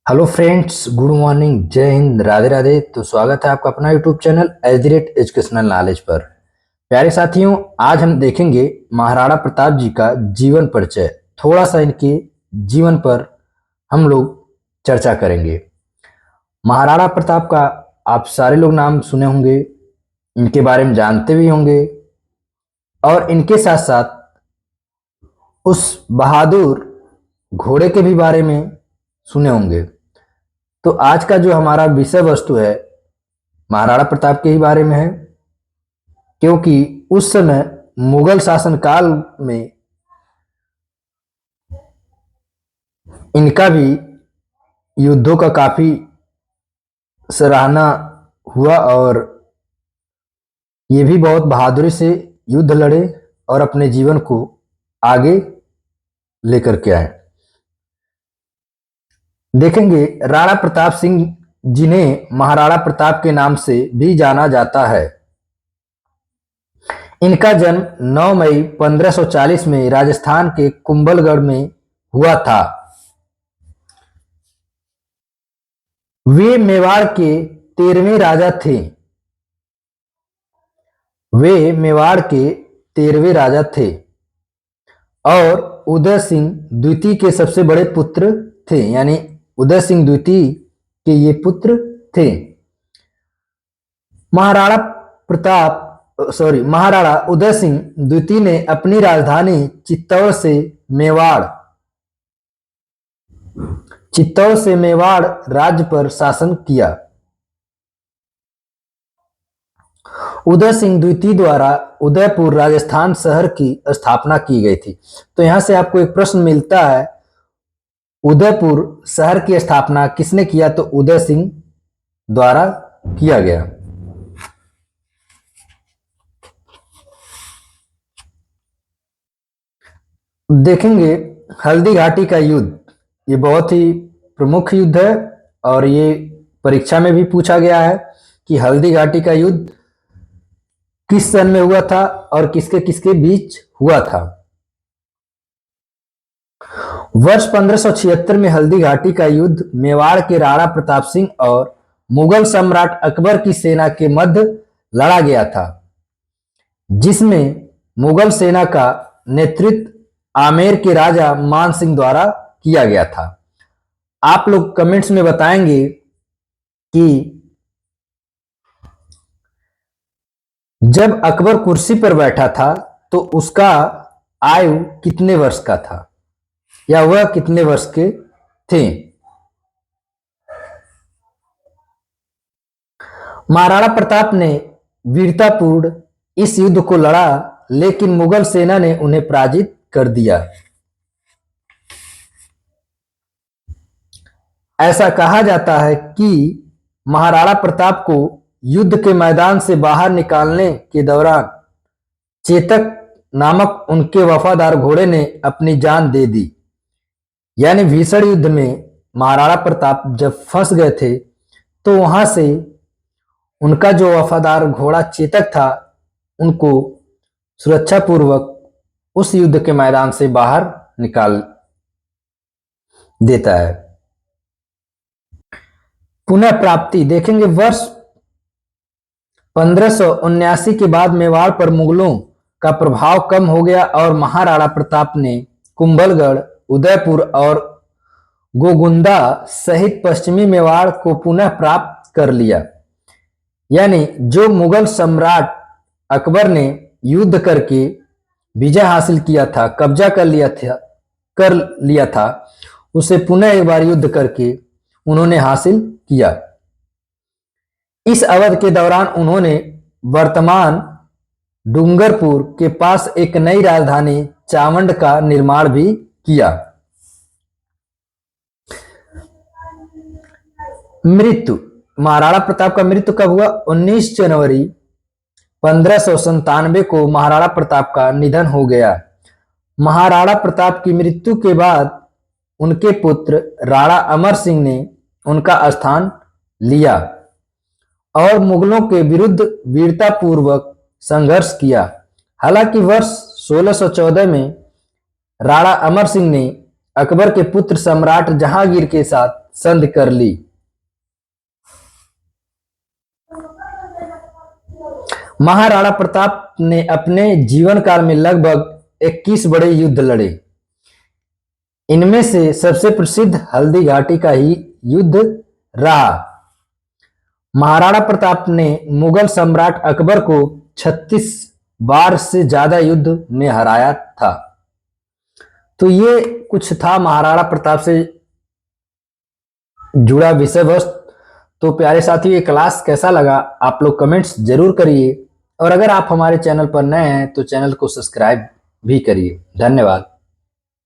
Hello friends, good morning, जय हिंद, राधे राधे। तो स्वागत है आपका अपना यूट्यूब चैनल एजुकेशनल नॉलेज पर। प्यारे साथियों, आज हम देखेंगे महाराणा प्रताप जी का जीवन परिचय। थोड़ा सा इनके जीवन पर हम लोग चर्चा करेंगे। महाराणा प्रताप का आप सारे लोग नाम सुने होंगे, इनके बारे में जानते भी होंगे और इनके साथ साथ उस बहादुर घोड़े के भी बारे में सुने होंगे। तो आज का जो हमारा विषय वस्तु है महाराणा प्रताप के ही बारे में है, क्योंकि उस समय मुगल शासनकाल में इनका भी युद्धों का काफी सराहना हुआ और ये भी बहुत बहादुरी से युद्ध लड़े और अपने जीवन को आगे लेकर के आए। देखेंगे राणा प्रताप सिंह, जिन्हें महाराणा प्रताप के नाम से भी जाना जाता है। इनका जन्म 9 मई 1540 में राजस्थान के कुंभलगढ़ में हुआ था। वे मेवाड़ के 13वें राजा थे। वे मेवाड़ के 13वें राजा थे और उदय सिंह द्वितीय के सबसे बड़े पुत्र थे, यानी उदय सिंह द्वितीय के ये पुत्र थे। महाराणा उदय सिंह द्वितीय ने अपनी राजधानी चित्तौड़ से मेवाड़ राज्य पर शासन किया। उदय सिंह द्वितीय द्वारा उदयपुर राजस्थान शहर की स्थापना की गई थी। तो यहां से आपको एक प्रश्न मिलता है, उदयपुर शहर की स्थापना किसने किया? तो उदय सिंह द्वारा किया गया। देखेंगे हल्दी घाटी का युद्ध, ये बहुत ही प्रमुख युद्ध है और ये परीक्षा में भी पूछा गया है कि हल्दी घाटी का युद्ध किस सन में हुआ था और किसके किसके बीच हुआ था। वर्ष 1576 में हल्दी घाटी का युद्ध मेवाड़ के राणा प्रताप सिंह और मुगल सम्राट अकबर की सेना के मध्य लड़ा गया था, जिसमें मुगल सेना का नेतृत्व आमेर के राजा मान सिंह द्वारा किया गया था। आप लोग कमेंट्स में बताएंगे कि जब अकबर कुर्सी पर बैठा था तो उसका आयु कितने वर्ष का था या वह कितने वर्ष के थे। महाराणा प्रताप ने वीरतापूर्ण इस युद्ध को लड़ा, लेकिन मुगल सेना ने उन्हें पराजित कर दिया। ऐसा कहा जाता है कि महाराणा प्रताप को युद्ध के मैदान से बाहर निकालने के दौरान चेतक नामक उनके वफादार घोड़े ने अपनी जान दे दी। यानी भीषण युद्ध में महाराणा प्रताप जब फंस गए थे तो वहां से उनका जो वफादार घोड़ा चेतक था, उनको सुरक्षा पूर्वक उस युद्ध के मैदान से बाहर निकाल देता है। पुनः प्राप्ति देखेंगे, वर्ष 1579 के बाद मेवाड़ पर मुगलों का प्रभाव कम हो गया और महाराणा प्रताप ने कुंभलगढ़, उदयपुर और गोगुंदा सहित पश्चिमी मेवाड़ को पुनः प्राप्त कर लिया। यानी जो मुगल सम्राट अकबर ने युद्ध करके विजय हासिल किया था, कब्जा कर लिया था, उसे पुनः एक बार युद्ध करके उन्होंने हासिल किया। इस अवधि के दौरान उन्होंने वर्तमान डूंगरपुर के पास एक नई राजधानी चावंड का निर्माण भी किया। मृत्यु, महाराणा प्रताप का मृत्यु कब हुआ? 19 जनवरी 1597 को महाराणा प्रताप का निधन हो गया। महाराणा प्रताप की मृत्यु के बाद उनके पुत्र राणा अमर सिंह ने उनका स्थान लिया और मुगलों के विरुद्ध वीरतापूर्वक संघर्ष किया। हालांकि वर्ष 1614 में राणा अमर सिंह ने अकबर के पुत्र सम्राट जहांगीर के साथ संधि कर ली। महाराणा प्रताप ने अपने जीवन काल में लगभग 21 बड़े युद्ध लड़े। इनमें से सबसे प्रसिद्ध हल्दी घाटी का ही युद्ध रहा। महाराणा प्रताप ने मुगल सम्राट अकबर को 36 बार से ज्यादा युद्ध में हराया था। तो ये कुछ था महाराणा प्रताप से जुड़ा विषय वस्तु। तो प्यारे साथियों, ये क्लास कैसा लगा आप लोग कमेंट्स जरूर करिए, और अगर आप हमारे चैनल पर नए हैं तो चैनल को सब्सक्राइब भी करिए। धन्यवाद।